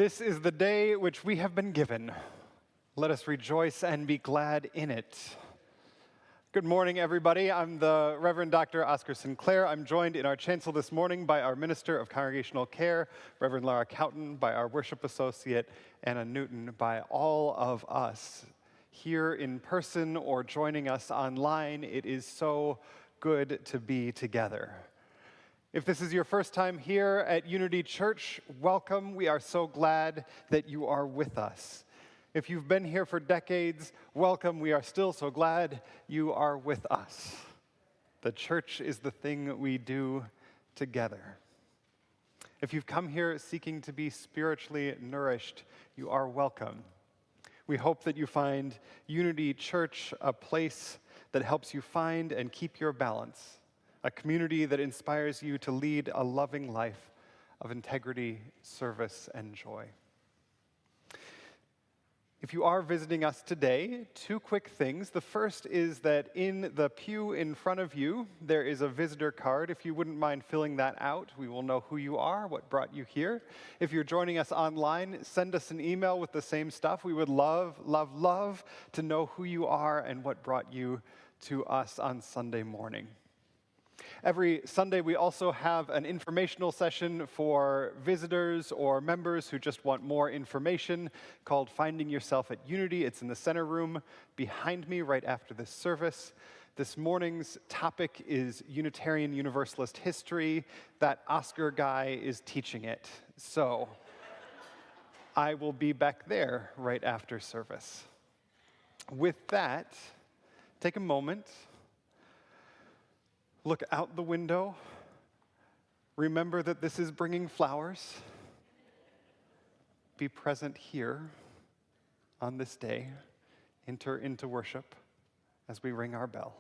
This is the day which we have been given. Let us rejoice and be glad in it. Good morning, everybody. I'm the Reverend Dr. Oscar Sinclair. I'm joined in our chancel this morning by our Minister of Congregational Care, Reverend Laura Cowton, by our Worship Associate, Anna Newton, by all of us here in person or joining us online. It is so good to be together. If this is your first time here at Unity Church, welcome. We are so glad that you are with us. If you've been here for decades, welcome. We are still so glad you are with us. The church is the thing we do together. If you've come here seeking to be spiritually nourished, you are welcome. We hope that you find Unity Church a place that helps you find and keep your balance, a community that inspires you to lead a loving life of integrity, service, and joy. If you are visiting us today, two quick things. The first is that in the pew in front of you, there is a visitor card. If you wouldn't mind filling that out, we will know who you are, what brought you here. If you're joining us online, send us an email with the same stuff. We would love, love, love to know who you are and what brought you to us on Sunday morning. Every Sunday, we also have an informational session for visitors or members who just want more information called Finding Yourself at Unity. It's in the center room behind me right after this service. This morning's topic is Unitarian Universalist history. That Oscar guy is teaching it. So I will be back there right after service. With that, take a moment. Look out the window. Remember that this is bringing flowers. Be present here on this day. Enter into worship as we ring our bell.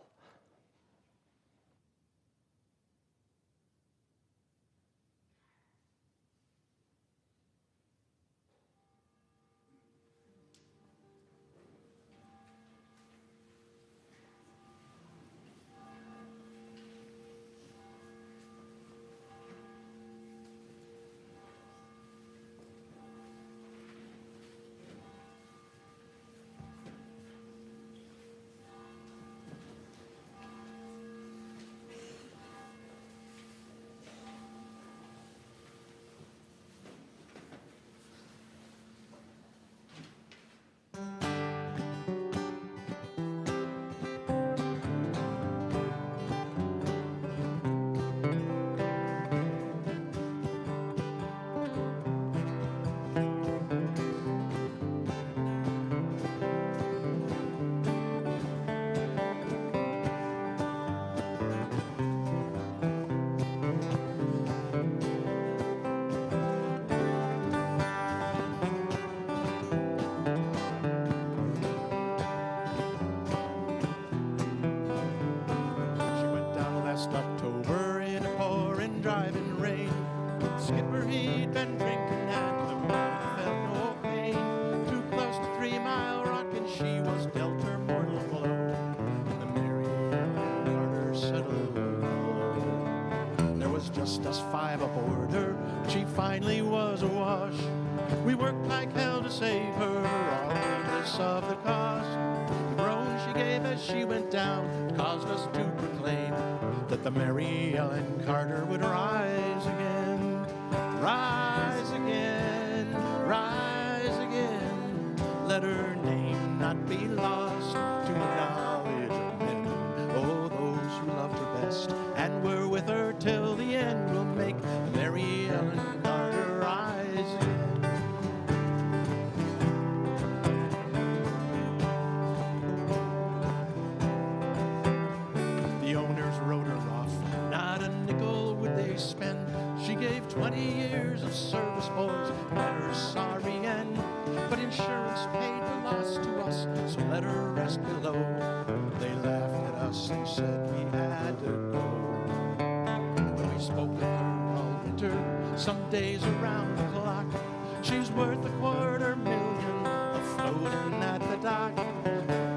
October in a pouring driving rain. Skipper he'd been drinking and the man felt no pain. Too close to 3 Mile Rock and she was dealt her mortal blow. The Mary Ellen Carter settled low. There was just us 5 aboard her. She finally was awash. We worked like hell to save her, all heedless of the cost. The groan she gave as she went down caused us to proclaim that the Mary Ellen Carter would rise again, rise again, rise again. Let her name not be lost to knowledge of men. Oh, those who loved her best and were with her till the end will make the Mary Ellen Carter rise again. Spend. She gave 20 years of service, boys, and her sorry end. But insurance paid the loss to us, so let her rest below. They laughed at us and said we had to go. When we spoke of her all winter, some days around the clock, she's worth $250,000 afloating at the dock.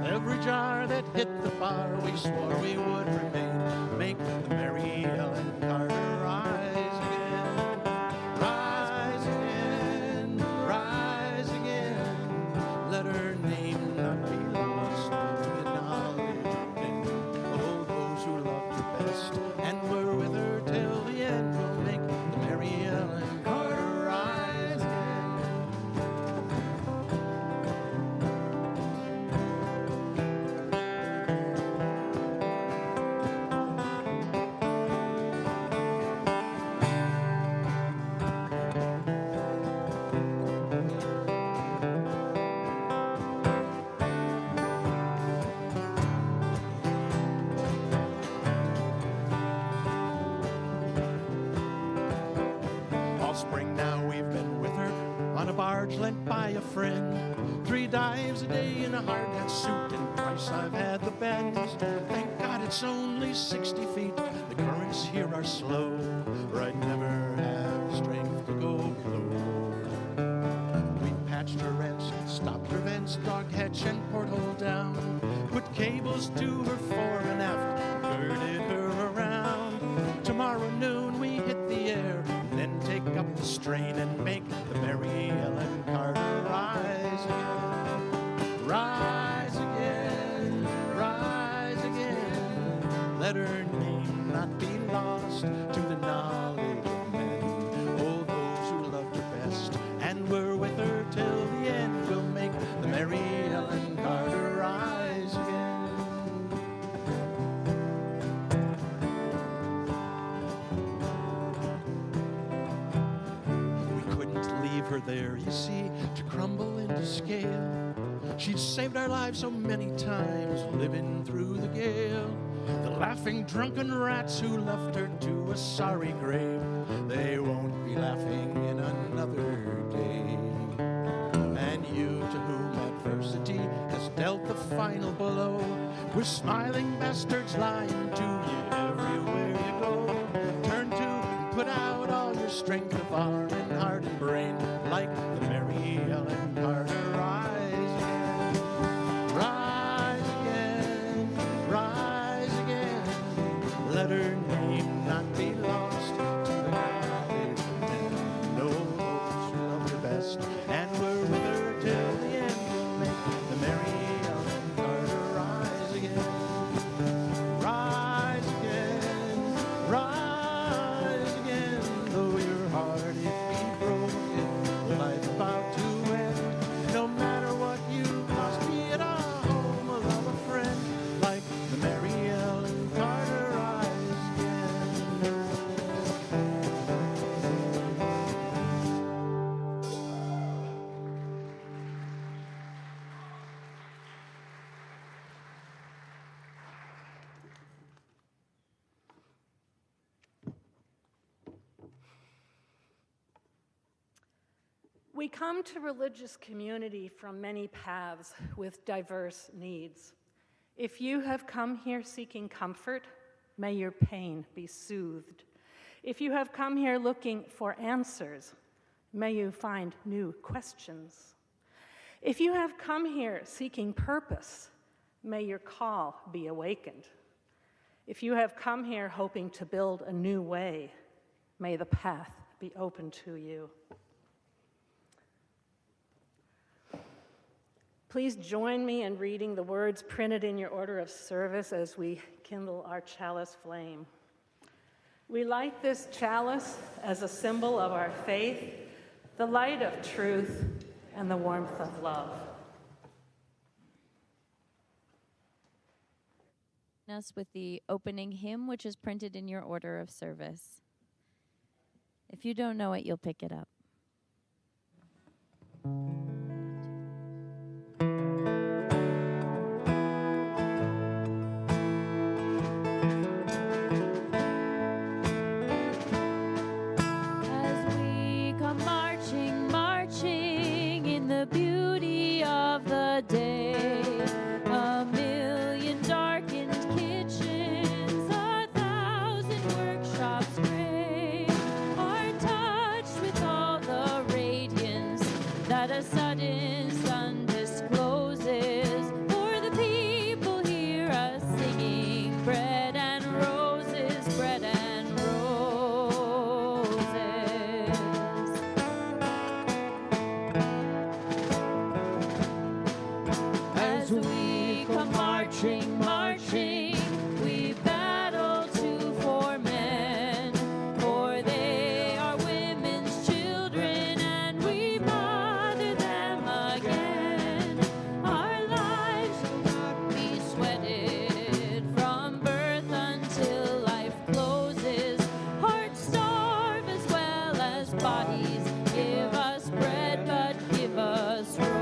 Every jar that hit the bar, we swore we would remain, make the Mary Ellen Carter rise again, rise again, rise. a friend. 3 dives a day in a hard hat suit, and twice I've had the bends. Thank God it's only 60 feet. The currents here are slow, or I'd never have strength to go below. We patched her rents, stopped her vents, dog hatch and porthole down. Put cables to her fore and aft, girded her around. Tomorrow noon we hit the air, then take up the strain and make the Mary Ellen Carter rise again. Rise again, rise again. Let her name not be lost to the knowledge of men. Oh, those who loved her best and were with her till the end will make the Mary Ellen Carter rise again. Her there, you see, to crumble into scale. She'd saved our lives so many times, living through the gale. The laughing drunken rats who left her to a sorry grave, they won't be laughing in another day. And you, to whom adversity has dealt the final blow, with smiling bastards lying to you everywhere you go, turn to and put out all your strength of arm and heart and brain, like the Mary Ellen Carter rise again. Rise again, rise again. Let her name not be lost to the knowledge of men. Know those who loved her best and were with her till the end will make the Mary Ellen Carter rise again. Rise again, rise again. Though your heart it be broken, life about to end. No matter what you lost, be it a home, a love, a friend, like the Mary Ellen Carter rise again. We come to religious community from many paths with diverse needs. If you have come here seeking comfort, may your pain be soothed. If you have come here looking for answers, may you find new questions. If you have come here seeking purpose, may your call be awakened. If you have come here hoping to build a new way, may the path be open to you. Please join me in reading the words printed in your order of service as we kindle our chalice flame. We light this chalice as a symbol of our faith, the light of truth, and the warmth of love. Us with the opening hymn, which is printed in your order of service. If you don't know it, you'll pick it up. As we come marching, marching in the beauty of the day, a million darkened kitchens, 1,000 workshops gray, are touched with all the radiance that a sudden sun discloses. For the people hear us singing, bread and roses, bread and roses. As we come marching, marching, we battle to for men, for they are women's children, and we mother them again. Our lives will not be sweated from birth until life closes. Hearts starve as well as bodies. Give us bread, but give us roses.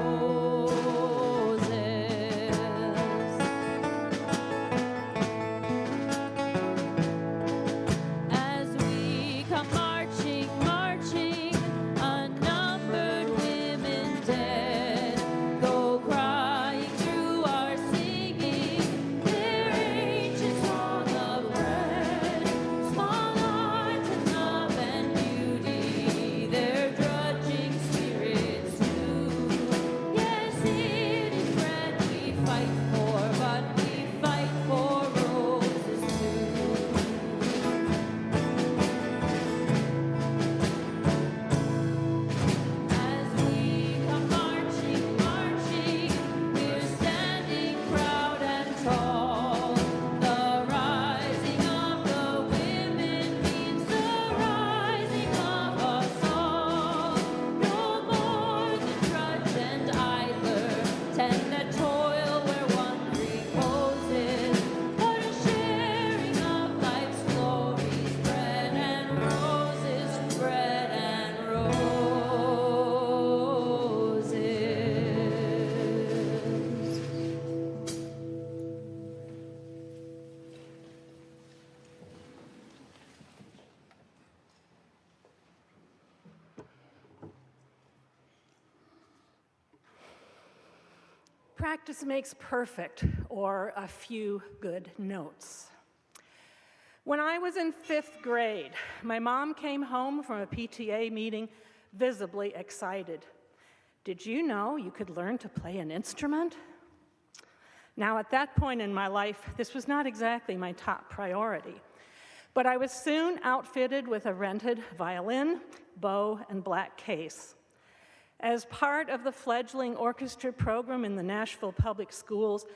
Practice makes perfect, or a few good notes. When I was in 5th grade, my mom came home from a PTA meeting visibly excited. Did you know you could learn to play an instrument? Now, at that point in my life, this was not exactly my top priority, but I was soon outfitted with a rented violin, bow, and black case. As part of the fledgling orchestra program in the Nashville Public Schools,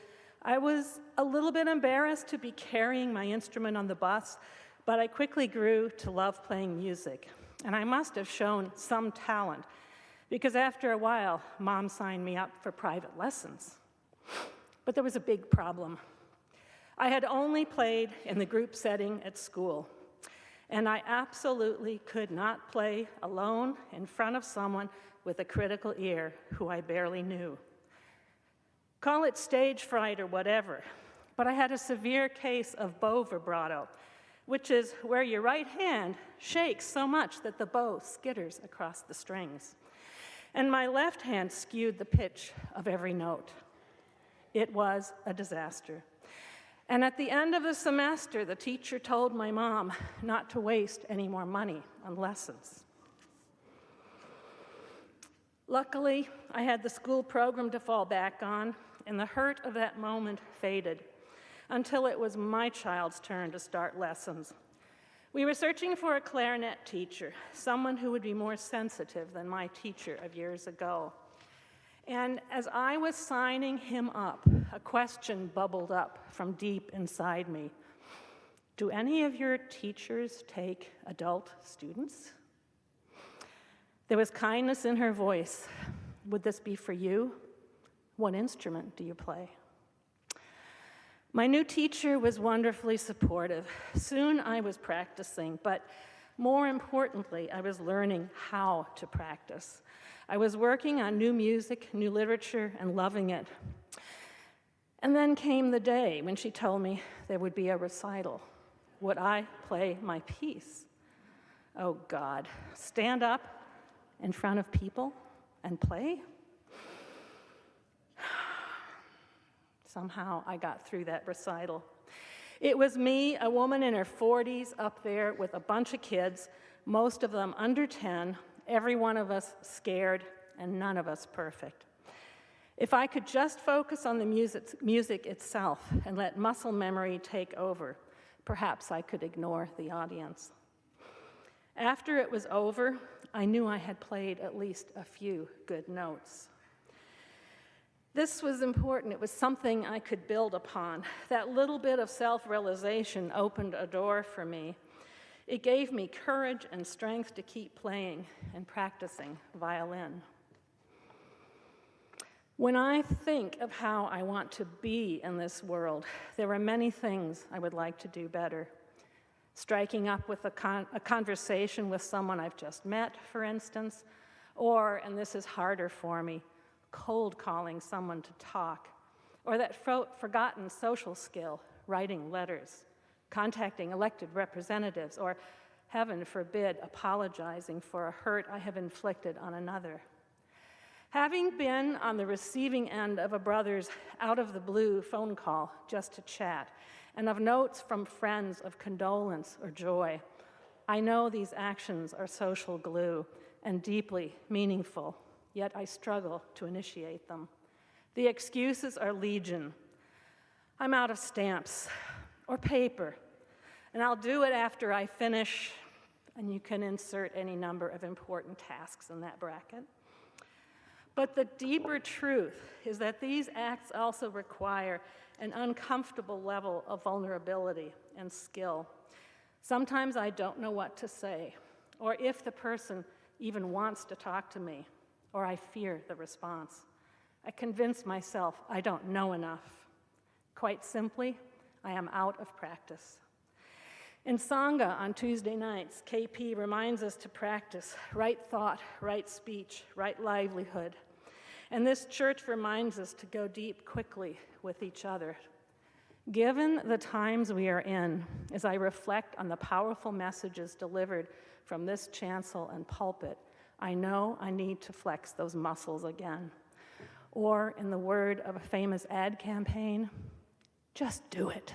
I was a little bit embarrassed to be carrying my instrument on the bus, but I quickly grew to love playing music. And I must have shown some talent, because after a while, Mom signed me up for private lessons. But there was a big problem. I had only played in the group setting at school, and I absolutely could not play alone in front of someone with a critical ear who I barely knew. Call it stage fright or whatever, but I had a severe case of bow vibrato, which is where your right hand shakes so much that the bow skitters across the strings. And my left hand skewed the pitch of every note. It was a disaster. And at the end of the semester, the teacher told my mom not to waste any more money on lessons. Luckily, I had the school program to fall back on, and the hurt of that moment faded until it was my child's turn to start lessons. We were searching for a clarinet teacher, someone who would be more sensitive than my teacher of years ago. And as I was signing him up, a question bubbled up from deep inside me. Do any of your teachers take adult students? There was kindness in her voice. Would this be for you? What instrument do you play? My new teacher was wonderfully supportive. Soon I was practicing, but more importantly, I was learning how to practice. I was working on new music, new literature, and loving it. And then came the day when she told me there would be a recital. Would I play my piece? Oh God, stand up in front of people and play? Somehow I got through that recital. It was me, a woman in her 40s, up there with a bunch of kids, most of them under 10, every one of us scared, and none of us perfect. If I could just focus on the music itself and let muscle memory take over, perhaps I could ignore the audience. After it was over, I knew I had played at least a few good notes. This was important. It was something I could build upon. That little bit of self-realization opened a door for me. It gave me courage and strength to keep playing and practicing violin. When I think of how I want to be in this world, there are many things I would like to do better. Striking up with a conversation with someone I've just met, for instance, or, and this is harder for me, cold calling someone to talk, or that forgotten social skill, writing letters, contacting elected representatives, or, heaven forbid, apologizing for a hurt I have inflicted on another. Having been on the receiving end of a brother's out-of-the-blue phone call just to chat, and of notes from friends of condolence or joy, I know these actions are social glue and deeply meaningful, yet I struggle to initiate them. The excuses are legion. I'm out of stamps or paper, and I'll do it after I finish, and you can insert any number of important tasks in that bracket. But the deeper truth is that these acts also require an uncomfortable level of vulnerability and skill. Sometimes I don't know what to say, or if the person even wants to talk to me, or I fear the response. I convince myself I don't know enough. Quite simply, I am out of practice. In Sangha on Tuesday nights, KP reminds us to practice right thought, right speech, right livelihood. And this church reminds us to go deep quickly with each other. Given the times we are in, as I reflect on the powerful messages delivered from this chancel and pulpit, I know I need to flex those muscles again. Or, in the word of a famous ad campaign, just do it.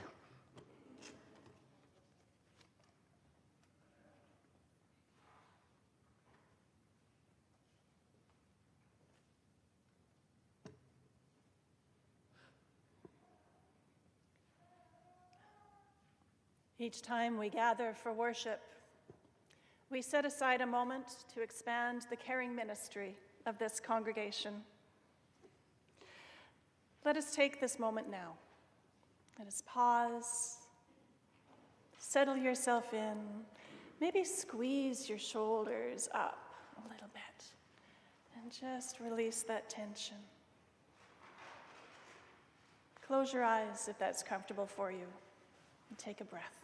Each time we gather for worship, we set aside a moment to expand the caring ministry of this congregation. Let us take this moment now. Let us pause, settle yourself in, maybe squeeze your shoulders up a little bit, and just release that tension. Close your eyes if that's comfortable for you, and take a breath.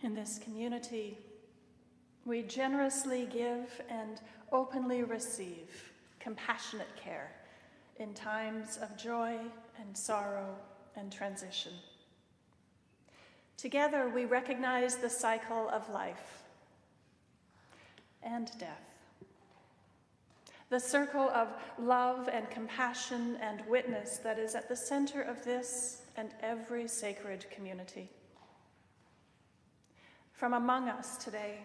In this community, we generously give and openly receive compassionate care in times of joy and sorrow and transition. Together, we recognize the cycle of life and death, the circle of love and compassion and witness that is at the center of this and every sacred community. From among us today,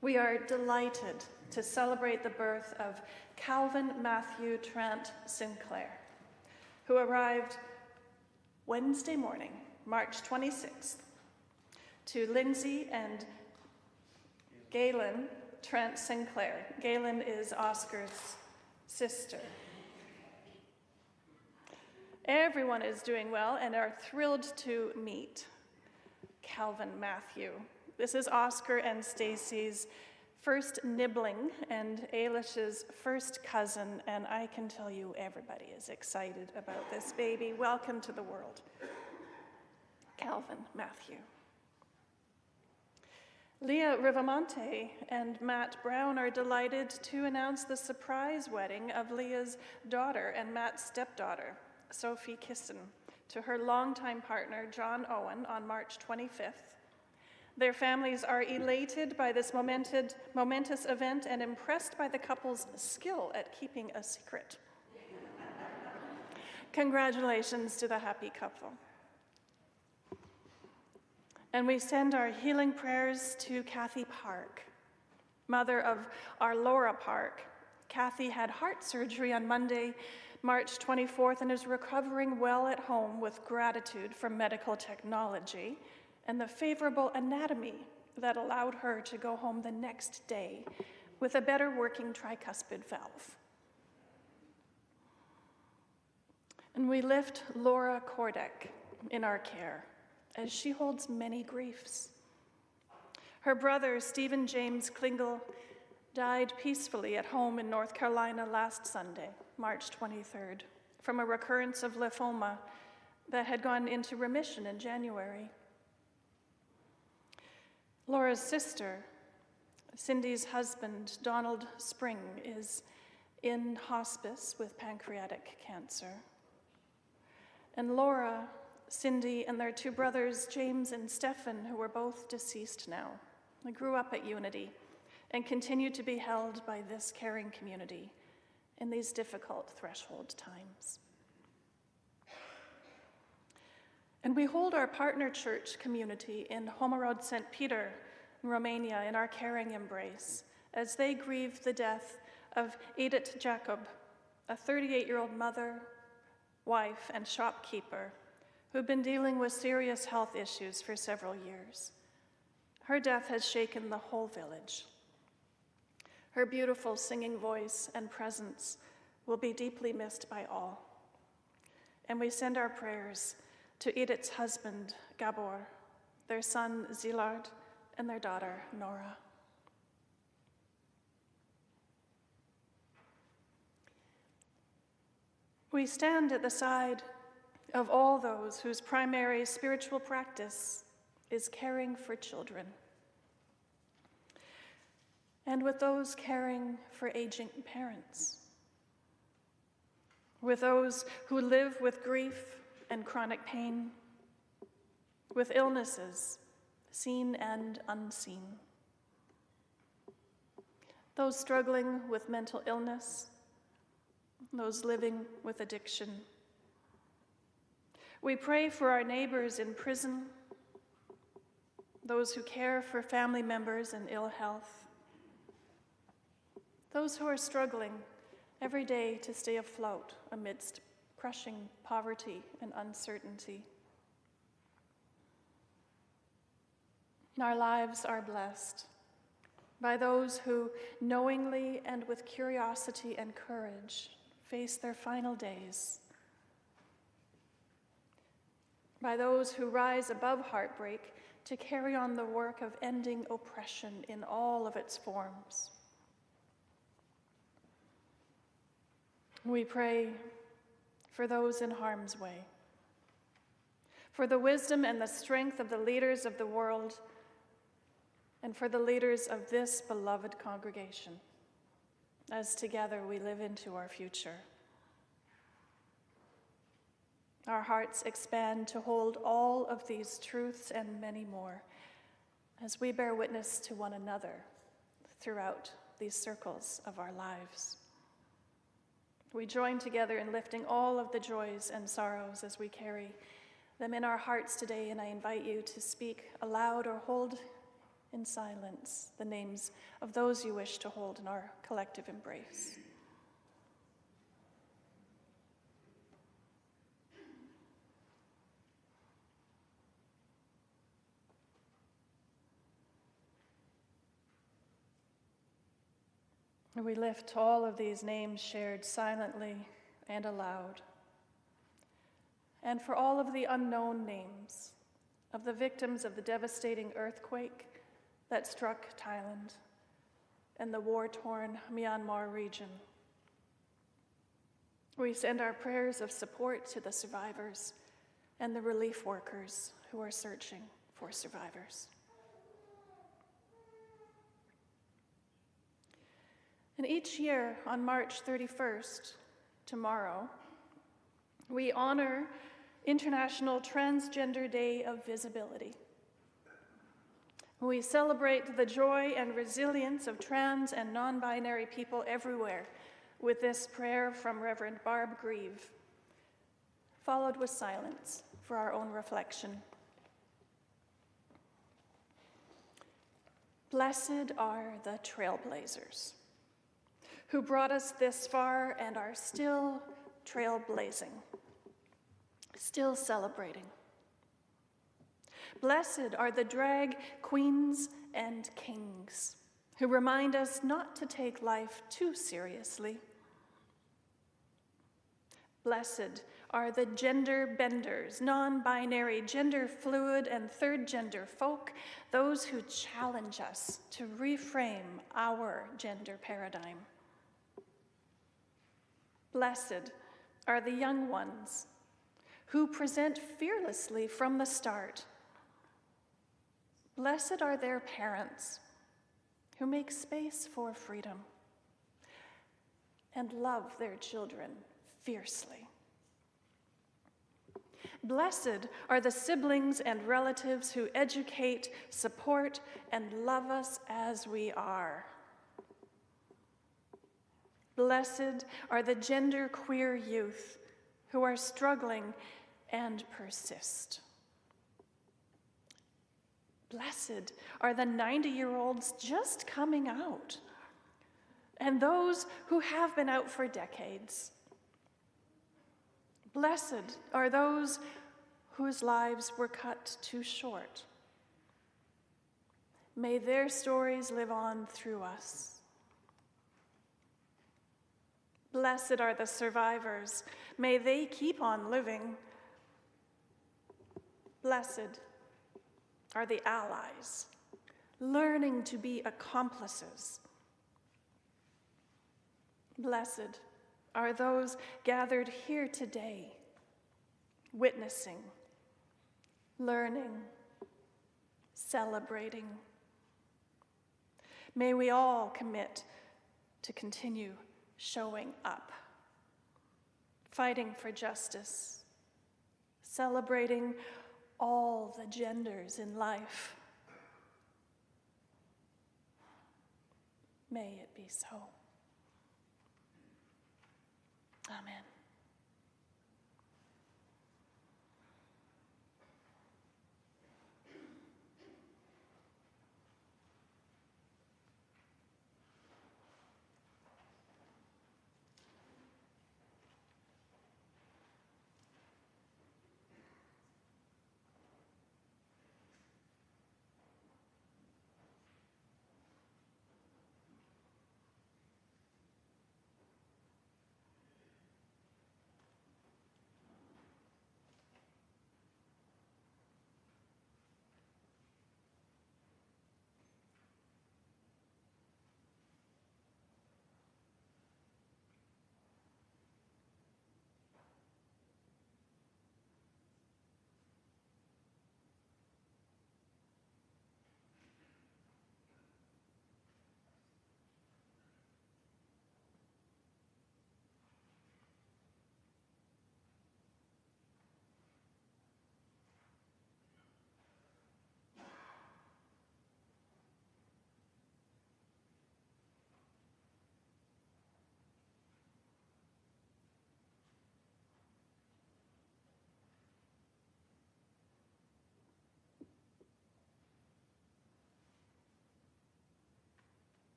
we are delighted to celebrate the birth of Calvin Matthew Trent Sinclair, who arrived Wednesday morning, March 26th, to Lindsay and Galen Trent Sinclair. Galen is Oscar's sister. Everyone is doing well and are thrilled to meet Calvin Matthew. This is Oscar and Stacy's first nibbling and Ailish's first cousin, and I can tell you everybody is excited about this baby. Welcome to the world, Calvin Matthew. Leah Rivamonte and Matt Brown are delighted to announce the surprise wedding of Leah's daughter and Matt's stepdaughter, Sophie Kissen, to her longtime partner, John Owen, on March 25th. Their families are elated by this momentous event and impressed by the couple's skill at keeping a secret. Congratulations to the happy couple. And we send our healing prayers to Kathy Park, mother of our Laura Park. Kathy had heart surgery on Monday, March 24th, and is recovering well at home with gratitude for medical technology and the favorable anatomy that allowed her to go home the next day with a better working tricuspid valve. And we lift Laura Kordek in our care as she holds many griefs. Her brother, Stephen James Klingel, died peacefully at home in North Carolina last Sunday, March 23rd, from a recurrence of lymphoma that had gone into remission in January. Laura's sister, Cindy's husband, Donald Spring, is in hospice with pancreatic cancer. And Laura, Cindy, and their two brothers, James and Stephen, who are both deceased now, they grew up at Unity and continue to be held by this caring community in these difficult threshold times. And we hold our partner church community in Homorod St. Peter, Romania, in our caring embrace as they grieve the death of Edith Jacob, a 38-year-old mother, wife, and shopkeeper who've been dealing with serious health issues for several years. Her death has shaken the whole village. Her beautiful singing voice and presence will be deeply missed by all. And we send our prayers to Edith's husband, Gabor, their son, Zilard, and their daughter, Nora. We stand at the side of all those whose primary spiritual practice is caring for children, and with those caring for aging parents, with those who live with grief and chronic pain, with illnesses, seen and unseen, those struggling with mental illness, those living with addiction. We pray for our neighbors in prison, those who care for family members in ill health, those who are struggling every day to stay afloat amidst crushing poverty and uncertainty. Our lives are blessed by those who knowingly and with curiosity and courage face their final days, by those who rise above heartbreak to carry on the work of ending oppression in all of its forms. We pray for those in harm's way, for the wisdom and the strength of the leaders of the world, and for the leaders of this beloved congregation, as together we live into our future. Our hearts expand to hold all of these truths and many more as we bear witness to one another throughout these circles of our lives. We join together in lifting all of the joys and sorrows as we carry them in our hearts today, and I invite you to speak aloud or hold in silence the names of those you wish to hold in our collective embrace. We lift all of these names shared silently and aloud, and for all of the unknown names of the victims of the devastating earthquake that struck Thailand and the war-torn Myanmar region. We send our prayers of support to the survivors and the relief workers who are searching for survivors. And each year on March 31st, tomorrow, we honor International Transgender Day of Visibility. We celebrate the joy and resilience of trans and non-binary people everywhere with this prayer from Reverend Barb Grieve, followed with silence for our own reflection. Blessed are the trailblazers who brought us this far and are still trailblazing, still celebrating. Blessed are the drag queens and kings who remind us not to take life too seriously. Blessed are the gender benders, non-binary, gender fluid, and third gender folk, those who challenge us to reframe our gender paradigm. Blessed are the young ones who present fearlessly from the start. Blessed are their parents who make space for freedom and love their children fiercely. Blessed are the siblings and relatives who educate, support, and love us as we are. Blessed are the genderqueer youth who are struggling and persist. Blessed are the 90-year-olds just coming out, and those who have been out for decades. Blessed are those whose lives were cut too short. May their stories live on through us. Blessed are the survivors. May they keep on living. Blessed are the allies, learning to be accomplices. Blessed are those gathered here today, witnessing, learning, celebrating. May we all commit to continue showing up, fighting for justice, celebrating all the genders in life. May it be so. Amen.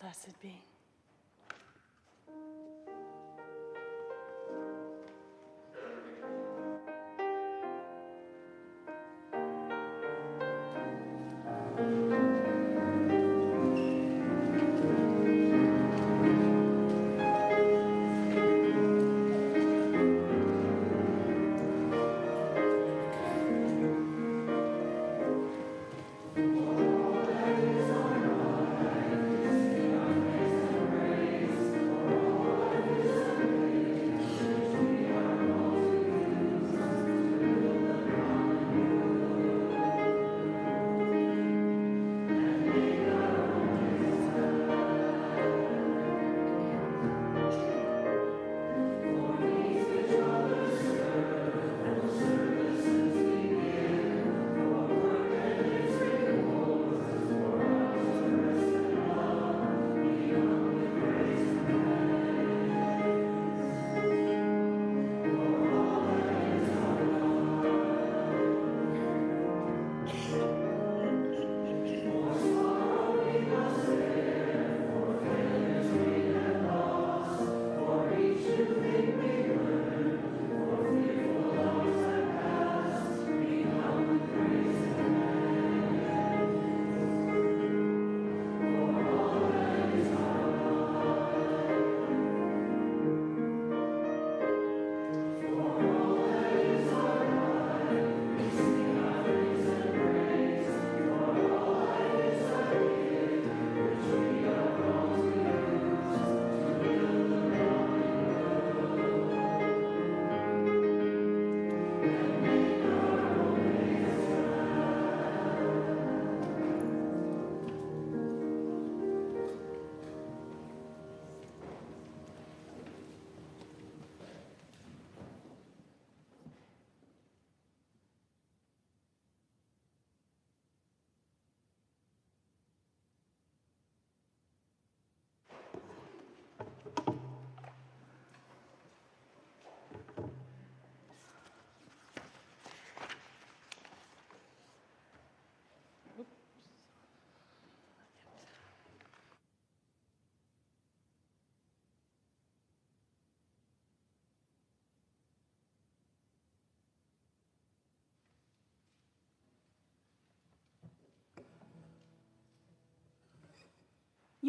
Blessed be.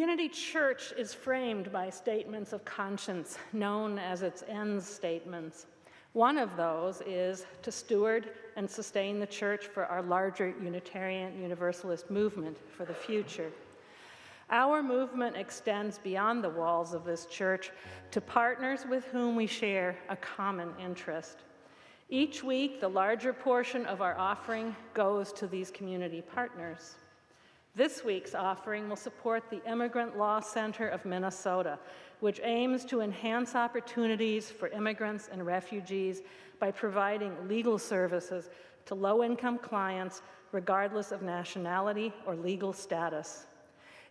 Unity Church is framed by statements of conscience, known as its ends statements. One of those is to steward and sustain the church for our larger Unitarian Universalist movement for the future. Our movement extends beyond the walls of this church to partners with whom we share a common interest. Each week, the larger portion of our offering goes to these community partners. This week's offering will support the Immigrant Law Center of Minnesota, which aims to enhance opportunities for immigrants and refugees by providing legal services to low-income clients regardless of nationality or legal status.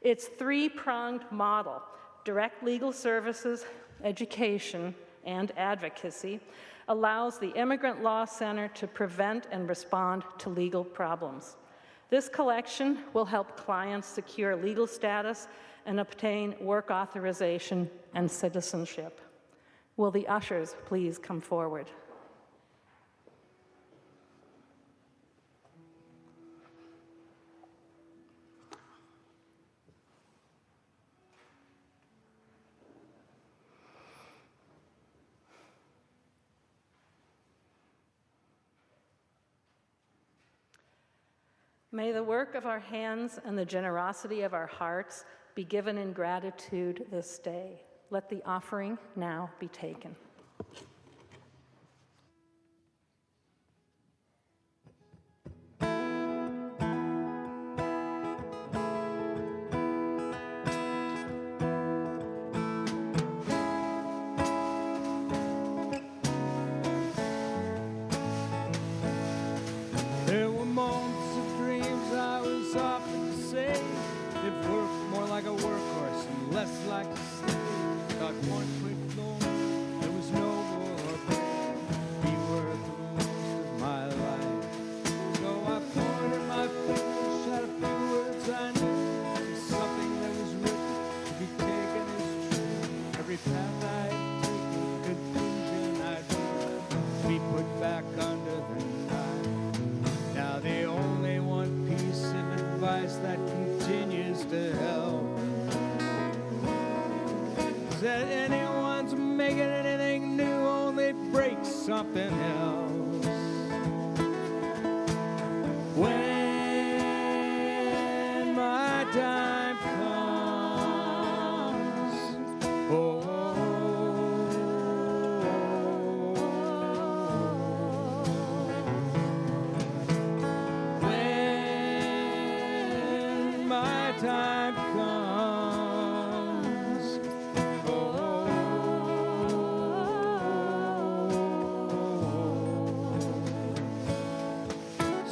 Its three-pronged model, direct legal services, education, and advocacy, allows the Immigrant Law Center to prevent and respond to legal problems. This collection will help clients secure legal status and obtain work authorization and citizenship. Will the ushers please come forward? May the work of our hands and the generosity of our hearts be given in gratitude this day. Let the offering now be taken. There were moments of dreams I was often to say, if work more like a workhorse and less like a slave. Thought once we'd flown, there was no more pain. Be worth the most of my life. So I pointed my finger, shot a few words I knew. Something that was written to be taken as true. Every path I take, a conclusion I drew, be put back under the knife. Now the only one piece of advice that continues to help is that anyone's making anything new only breaks something else. When my time comes, when my time comes,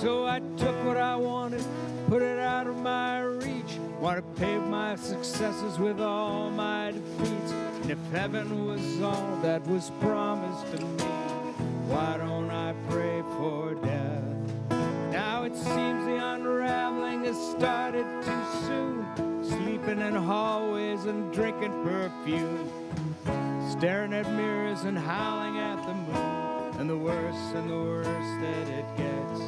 so I took what I wanted, put it out of my reach. Want to pave my successes with all my defeats. And if heaven was all that was promised to me, why don't I pray for death? Now it seems the unraveling has started too soon. Sleeping in hallways and drinking perfume, staring at mirrors and howling at the moon. And the worse that it gets,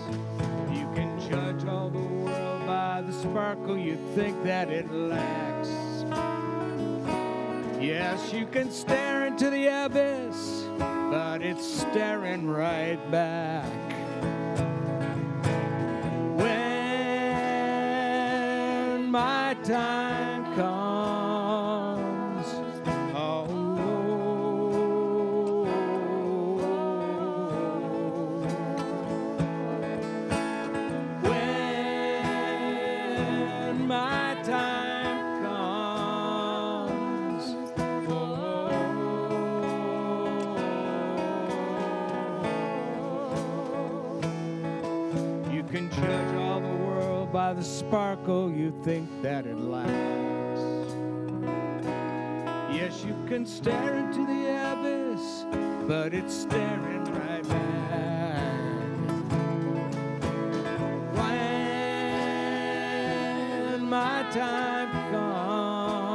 you can judge all the world by the sparkle you think that it lacks. Yes, you can stare into the abyss, but it's staring right back. When my time comes, when my time comes, you can judge all the world by the sparkle you think that it lacks. Yes, you can stare into the abyss, but it's staring right back. When my time comes,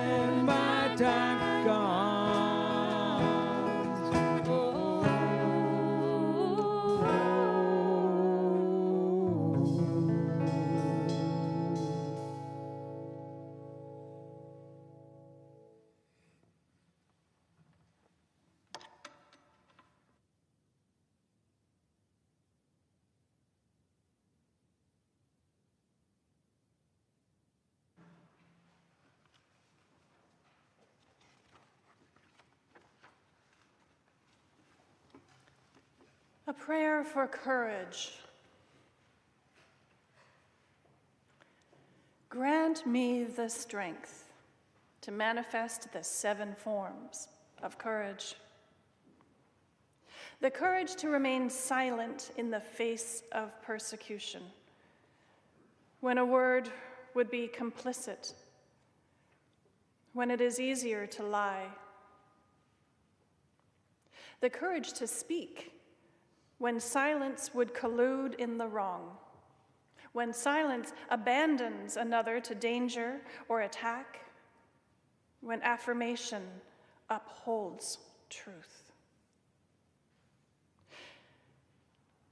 when my time comes, A prayer for courage. Grant me the strength to manifest the 7 forms of courage. The courage to remain silent in the face of persecution, when a word would be complicit, when it is easier to lie. The courage to speak when silence would collude in the wrong, when silence abandons another to danger or attack, when affirmation upholds truth.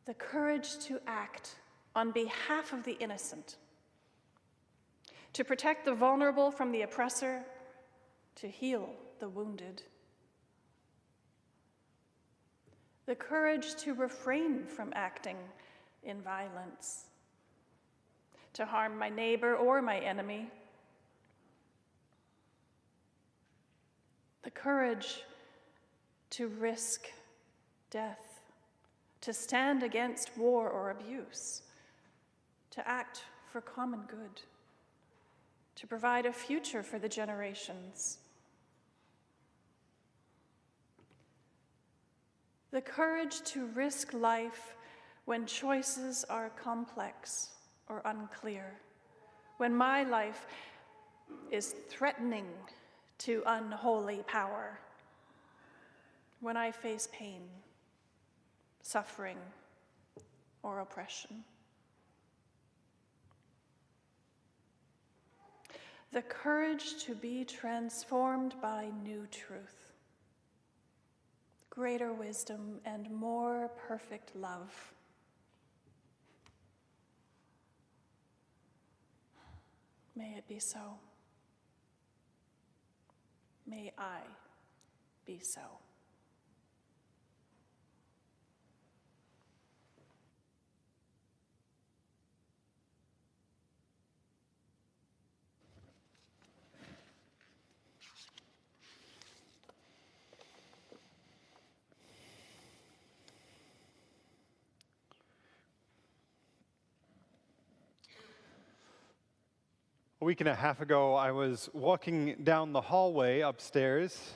The courage to act on behalf of the innocent, to protect the vulnerable from the oppressor, to heal the wounded. The courage to refrain from acting in violence, to harm my neighbor or my enemy. The courage to risk death, to stand against war or abuse, to act for common good, to provide a future for the generations. The courage to risk life when choices are complex or unclear, when my life is threatening to unholy power, when I face pain, suffering, or oppression. The courage to be transformed by new truth, greater wisdom, and more perfect love. May it be so. May I be so. A week and a half ago, I was walking down the hallway upstairs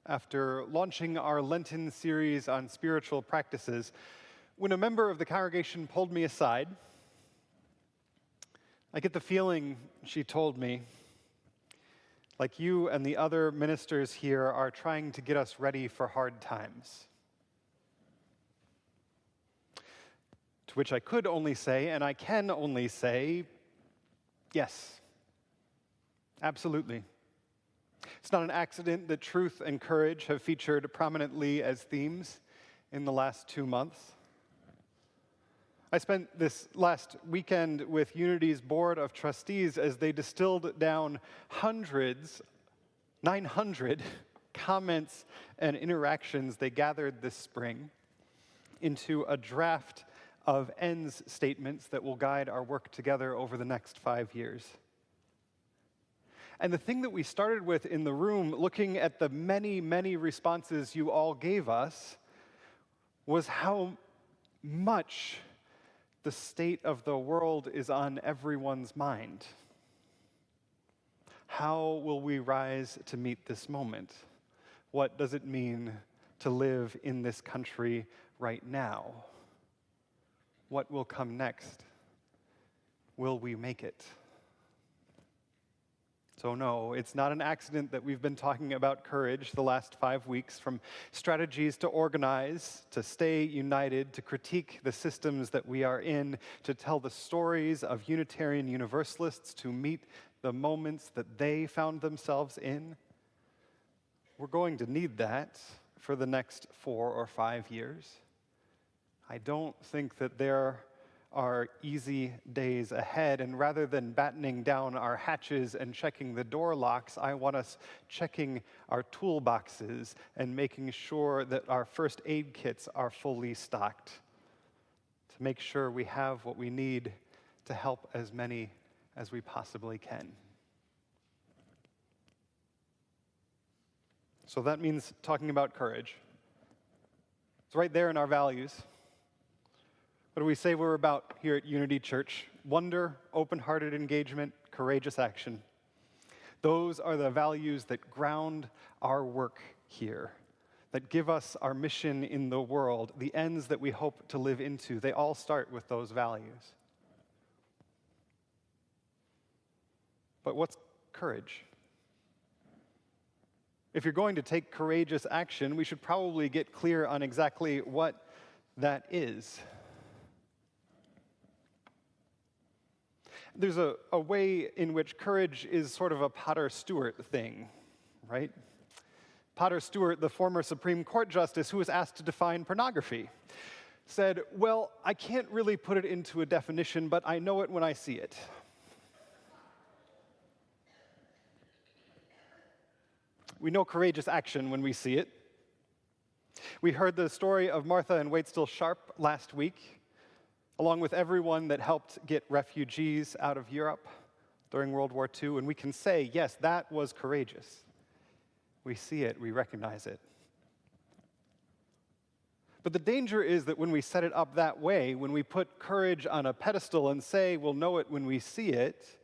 after launching our Lenten series on spiritual practices when a member of the congregation pulled me aside. I get the feeling, she told me, like you and the other ministers here are trying to get us ready for hard times. To which I could only say, and I can only say, yes. Absolutely. It's not an accident that truth and courage have featured prominently as themes in the last 2 months. I spent this last weekend with Unity's Board of Trustees as they distilled down 900 comments and interactions they gathered this spring into a draft of ends statements that will guide our work together over the next 5 years. And the thing that we started with in the room, looking at the many, many responses you all gave us, was how much the state of the world is on everyone's mind. How will we rise to meet this moment? What does it mean to live in this country right now? What will come next? Will we make it? So no, it's not an accident that we've been talking about courage the last 5 weeks, from strategies to organize, to stay united, to critique the systems that we are in, to tell the stories of Unitarian Universalists, to meet the moments that they found themselves in. We're going to need that for the next 4 or 5 years. I don't think that there are easy days ahead, and rather than battening down our hatches and checking the door locks, I want us checking our toolboxes and making sure that our first aid kits are fully stocked to make sure we have what we need to help as many as we possibly can. So that means talking about courage. It's right there in our values. What do we say we're about here at Unity Church? Wonder, open-hearted engagement, courageous action. Those are the values that ground our work here, that give us our mission in the world, the ends that we hope to live into. They all start with those values. But what's courage? If you're going to take courageous action, we should probably get clear on exactly what that is. There's a way in which courage is sort of a Potter Stewart thing, right? Potter Stewart, the former Supreme Court Justice who was asked to define pornography, said, well, I can't really put it into a definition, but I know it when I see it. We know courageous action when we see it. We heard the story of Martha and Waitstill Sharp last week, along with everyone that helped get refugees out of Europe during World War II, and we can say, yes, that was courageous. We see it, we recognize it. But the danger is that when we set it up that way, when we put courage on a pedestal and say we'll know it when we see it,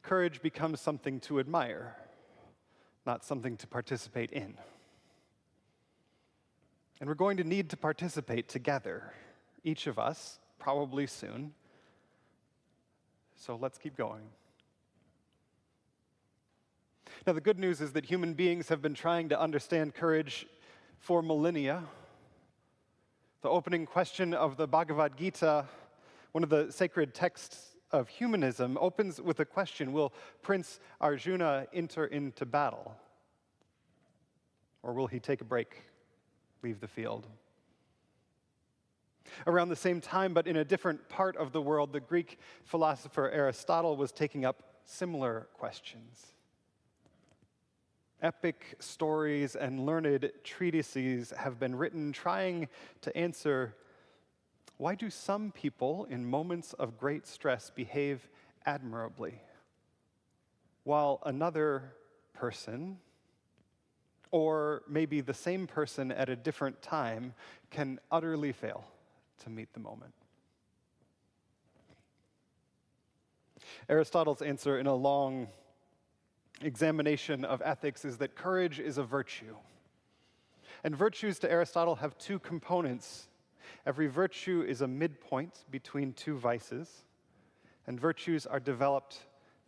courage becomes something to admire, not something to participate in. And we're going to need to participate together, each of us, probably soon. So let's keep going. Now, the good news is that human beings have been trying to understand courage for millennia. The opening question of the Bhagavad Gita, one of the sacred texts of humanism, opens with a question: will Prince Arjuna enter into battle? Or will he take a break, leave the field? Around the same time, but in a different part of the world, the Greek philosopher Aristotle was taking up similar questions. Epic stories and learned treatises have been written trying to answer, why do some people in moments of great stress behave admirably, while another person, or maybe the same person at a different time, can utterly fail to meet the moment? Aristotle's answer in a long examination of ethics is that courage is a virtue. And virtues to Aristotle have two components. Every virtue is a midpoint between two vices, and virtues are developed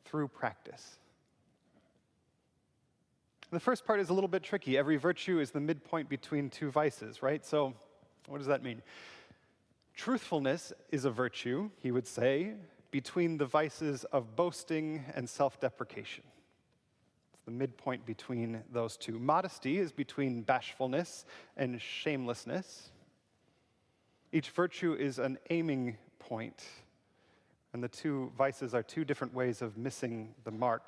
through practice. The first part is a little bit tricky. Every virtue is the midpoint between two vices, right? So what does that mean? Truthfulness is a virtue, he would say, between the vices of boasting and self-deprecation. It's the midpoint between those two. Modesty is between bashfulness and shamelessness. Each virtue is an aiming point, and the two vices are two different ways of missing the mark.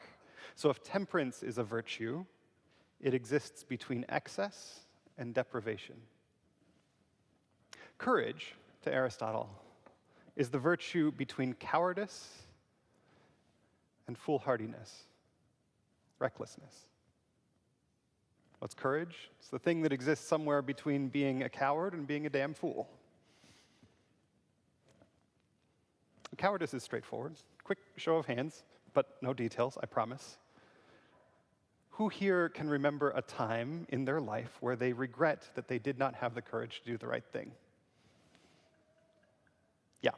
So if temperance is a virtue, it exists between excess and deprivation. Courage, to Aristotle, is the virtue between cowardice and foolhardiness, recklessness. What's courage? It's the thing that exists somewhere between being a coward and being a damn fool. Cowardice is straightforward. Quick show of hands, but no details, I promise. Who here can remember a time in their life where they regret that they did not have the courage to do the right thing? Yeah,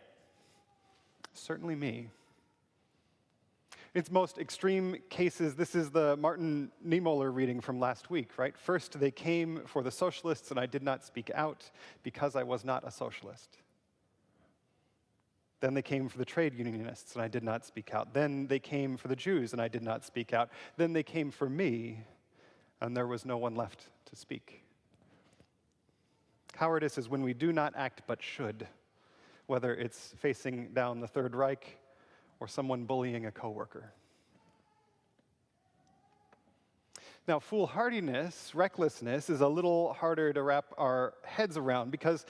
certainly me. In its most extreme cases, this is the Martin Niemöller reading from last week, right? First, they came for the socialists, and I did not speak out because I was not a socialist. Then they came for the trade unionists, and I did not speak out. Then they came for the Jews, and I did not speak out. Then they came for me, and there was no one left to speak. Cowardice is when we do not act but should, whether it's facing down the Third Reich or someone bullying a coworker. Now, foolhardiness, recklessness, is a little harder to wrap our heads around because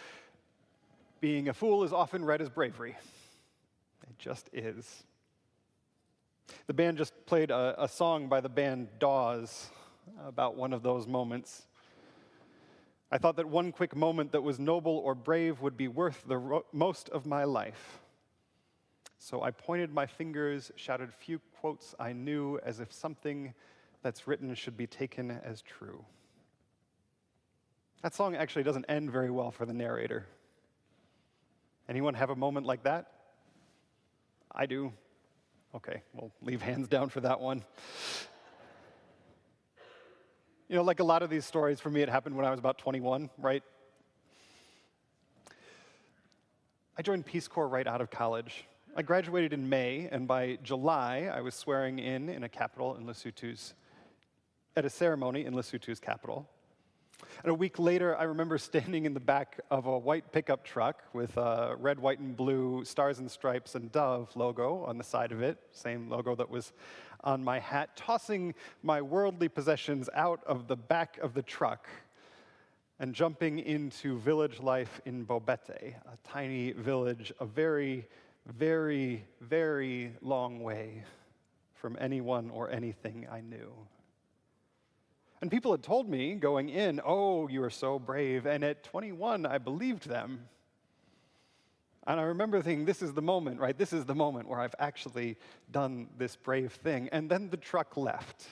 being a fool is often read as bravery. It just is. The band just played a song by the band Dawes about one of those moments. I thought that one quick moment that was noble or brave would be worth the most of my life. So I pointed my fingers, shouted few quotes I knew, as if something that's written should be taken as true. That song actually doesn't end very well for the narrator. Anyone have a moment like that? I do. Okay, we'll leave hands down for that one. You know, like a lot of these stories, for me, it happened when I was about 21, right? I joined Peace Corps right out of college. I graduated in May, and by July, I was swearing in a capital in Lesotho's, at a ceremony in Lesotho's capital. And a week later, I remember standing in the back of a white pickup truck with a red, white, and blue Stars and Stripes and Dove logo on the side of it, same logo that was on my hat, tossing my worldly possessions out of the back of the truck and jumping into village life in Bobete, a tiny village, a very, very, very long way from anyone or anything I knew. And people had told me going in, "Oh, you are so brave." And at 21, I believed them. And I remember thinking, this is the moment, right? This is the moment where I've actually done this brave thing. And then the truck left.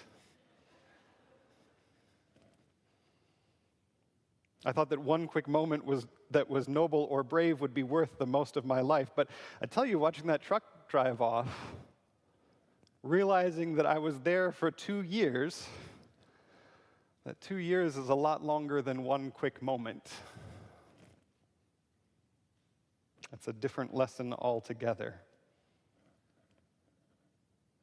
I thought that one quick moment that was noble or brave would be worth the most of my life. But I tell you, watching that truck drive off, realizing that I was there for 2 years, that 2 years is a lot longer than one quick moment. That's a different lesson altogether.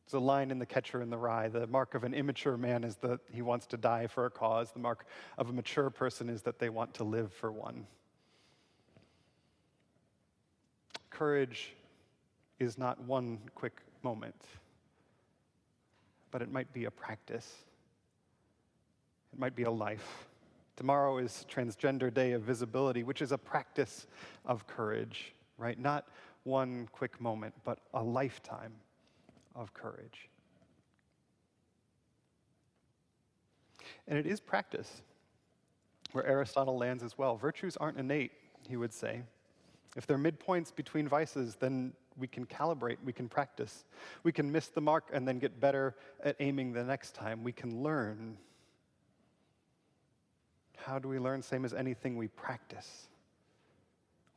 There's a line in The Catcher in the Rye: the mark of an immature man is that he wants to die for a cause. The mark of a mature person is that they want to live for one. Courage is not one quick moment, but it might be a practice. It might be a life. Tomorrow is Transgender Day of Visibility, which is a practice of courage, right? Not one quick moment, but a lifetime of courage. And it is practice where Aristotle lands as well. Virtues aren't innate, he would say. If they're midpoints between vices, then we can calibrate, we can practice. We can miss the mark and then get better at aiming the next time. We can learn. How do we learn? Same as anything, we practice.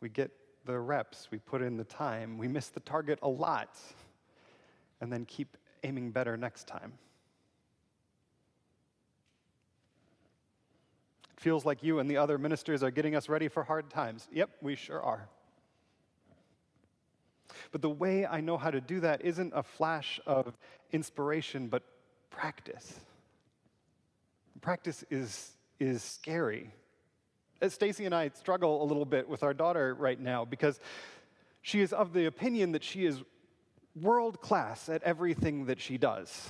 We get the reps, we put in the time, we miss the target a lot, and then keep aiming better next time. It feels like you and the other ministers are getting us ready for hard times. Yep, we sure are. But the way I know how to do that isn't a flash of inspiration, but practice. Practice is scary. Stacy and I struggle a little bit with our daughter right now because she is of the opinion that she is world class at everything that she does.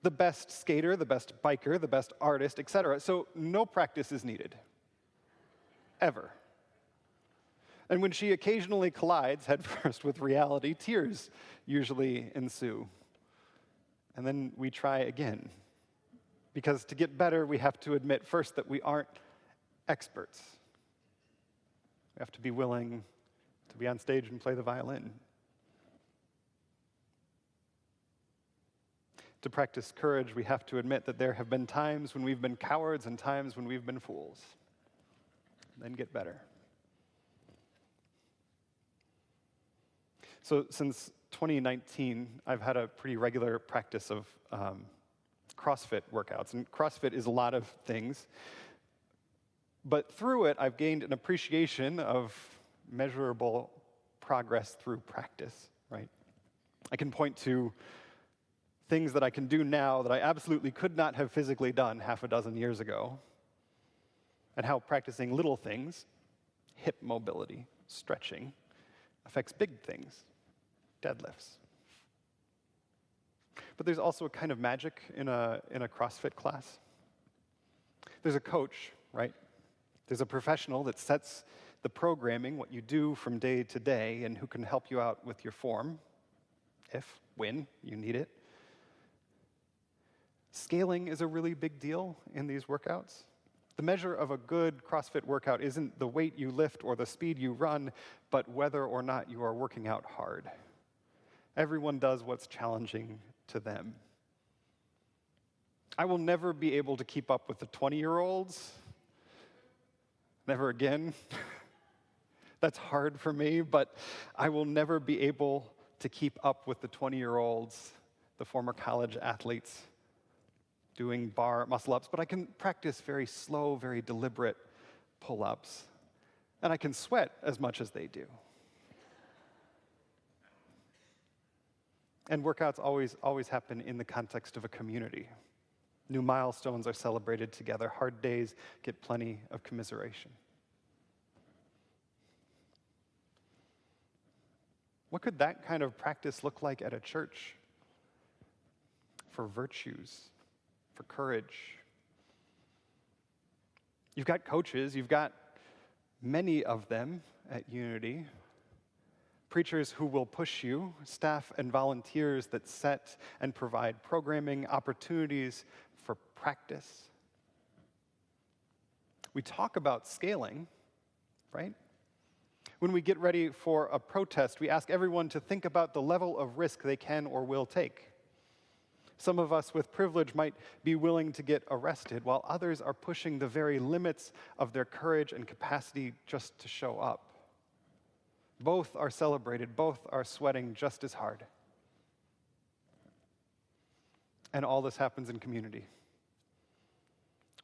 The best skater, the best biker, the best artist, etc. So no practice is needed. Ever. And when she occasionally collides headfirst with reality, tears usually ensue. And then we try again. Because to get better, we have to admit first that we aren't experts. We have to be willing to be on stage and play the violin. To practice courage, we have to admit that there have been times when we've been cowards and times when we've been fools. Then get better. So since 2019, I've had a pretty regular practice of CrossFit workouts. And CrossFit is a lot of things. But through it, I've gained an appreciation of measurable progress through practice, right? I can point to things that I can do now that I absolutely could not have physically done half a dozen years ago, and how practicing little things, hip mobility, stretching, affects big things, deadlifts. But there's also a kind of magic in a CrossFit class. There's a coach, right? There's a professional that sets the programming, what you do from day to day, and who can help you out with your form, when you need it. Scaling is a really big deal in these workouts. The measure of a good CrossFit workout isn't the weight you lift or the speed you run, but whether or not you are working out hard. Everyone does what's challenging to them. I will never be able to keep up with the 20-year-olds. Never again. That's hard for me, but I will never be able to keep up with the 20-year-olds, the former college athletes, doing bar muscle-ups, but I can practice very slow, very deliberate pull-ups, and I can sweat as much as they do. And workouts always happen in the context of a community. New milestones are celebrated together. Hard days get plenty of commiseration. What could that kind of practice look like at a church? For virtues, for courage. You've got coaches, you've got many of them at Unity. Preachers who will push you, staff and volunteers that set and provide programming, opportunities for practice. We talk about scaling, right? When we get ready for a protest, we ask everyone to think about the level of risk they can or will take. Some of us with privilege might be willing to get arrested, while others are pushing the very limits of their courage and capacity just to show up. Both are celebrated, both are sweating just as hard. And all this happens in community.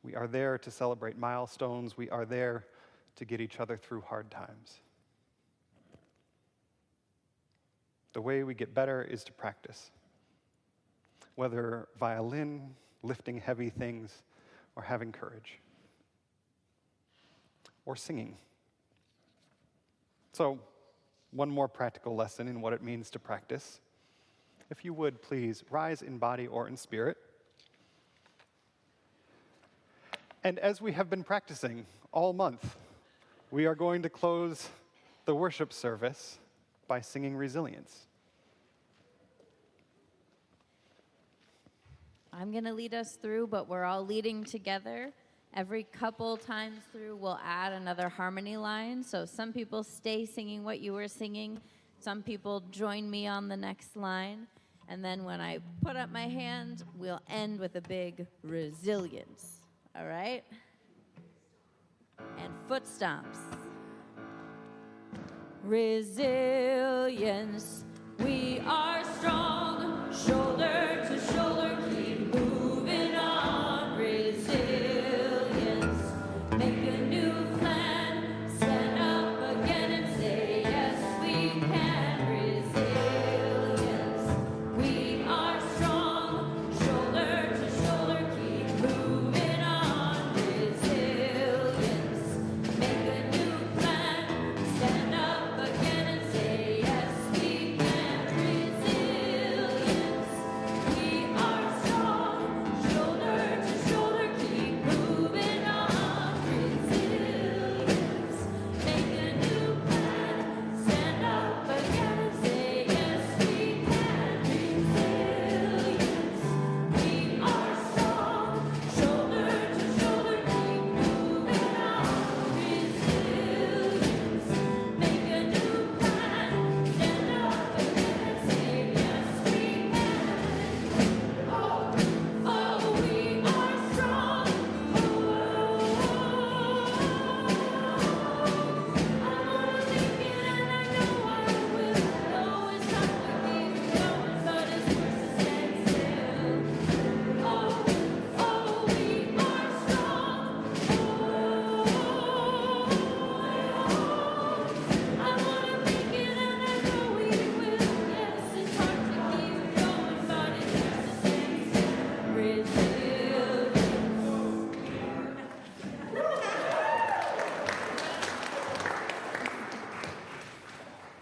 We are there to celebrate milestones. We are there to get each other through hard times. The way we get better is to practice. Whether violin, lifting heavy things, or having courage, or singing. So, one more practical lesson in what it means to practice. If you would, please rise in body or in spirit. And as we have been practicing all month, we are going to close the worship service by singing Resilience. I'm going to lead us through, but we're all leading together. Every couple times through, we'll add another harmony line. So some people stay singing what you were singing. Some people join me on the next line. And then when I put up my hand, we'll end with a big resilience. All right? And foot stomps. Resilience. We are strong, shoulder to shoulder, keep moving on. Resilience, make a new plan, stand up again and say, yes, we can. Resilience, we are strong, shoulder to shoulder, keep moving on. Resilience, make a new plan, stand up again and say, yes, we can.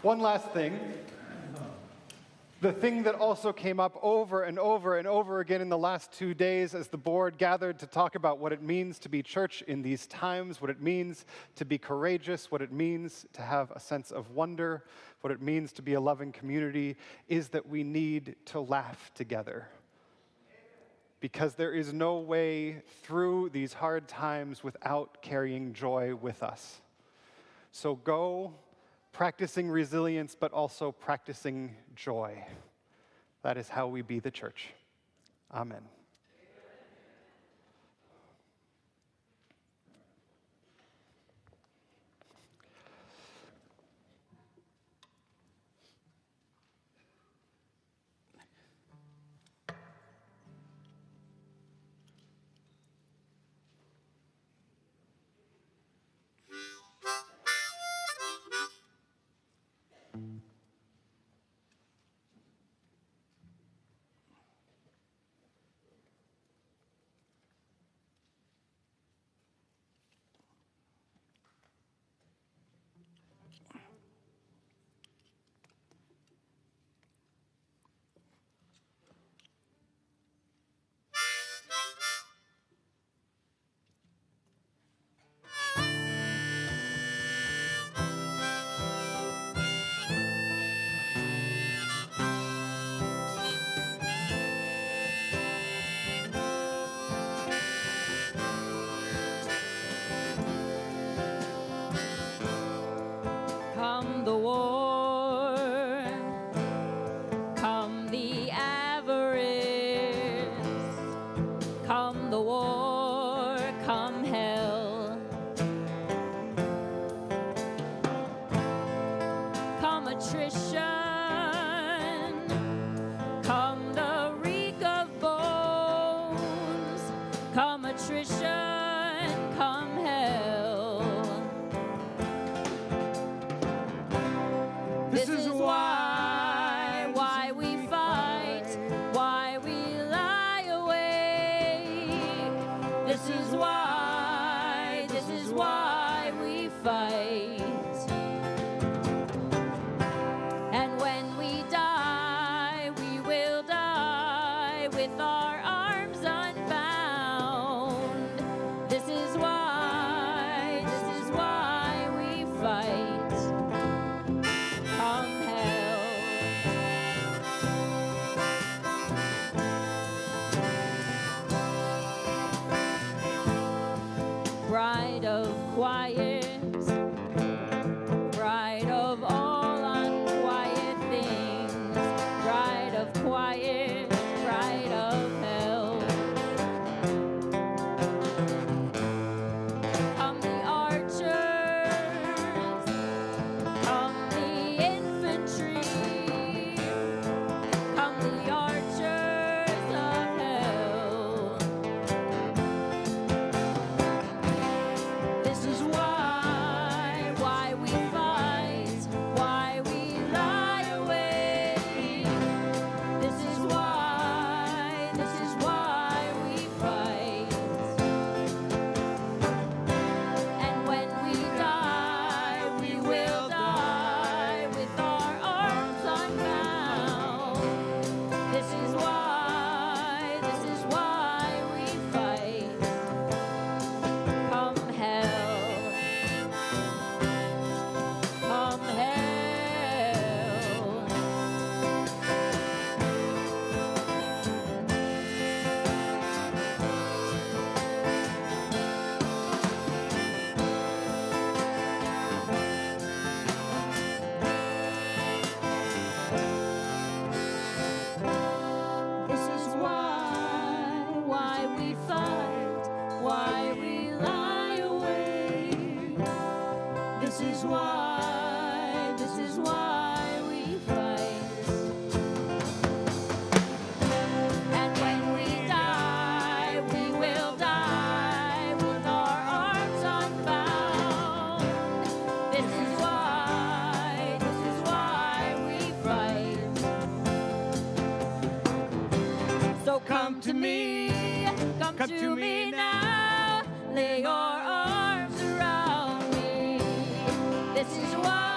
One last thing. The thing that also came up over and over and over again in the last 2 days as the board gathered to talk about what it means to be church in these times, what it means to be courageous, what it means to have a sense of wonder, what it means to be a loving community, is that we need to laugh together. because there is no way through these hard times without carrying joy with us. So go practicing resilience, but also practicing joy. That is how we be the church. Amen. Come the war, come the avarice, come the war, come hell, come attrition, come the reek of bones, come attrition, come hell. This is why we fight, why we lie awake. This is why we fight. And when we die, we will die with our arms unbound. This is why we fight. Come hell. Bride of quiet, bride of all unquiet things, bride of quiet, bride of hell. Come the archers, come the infantry, come the archers of hell. This is why we fight, why we lie awake. This is why we fight. And when we die, we will die with our arms unbound. This is why we fight. Come hell. Come hell. This is why we fight, why we lie awake. This is why we fight. And when we die, we will die with our arms unbound. This is why we fight. So come to me, come to me now, lay your arms around me. This is why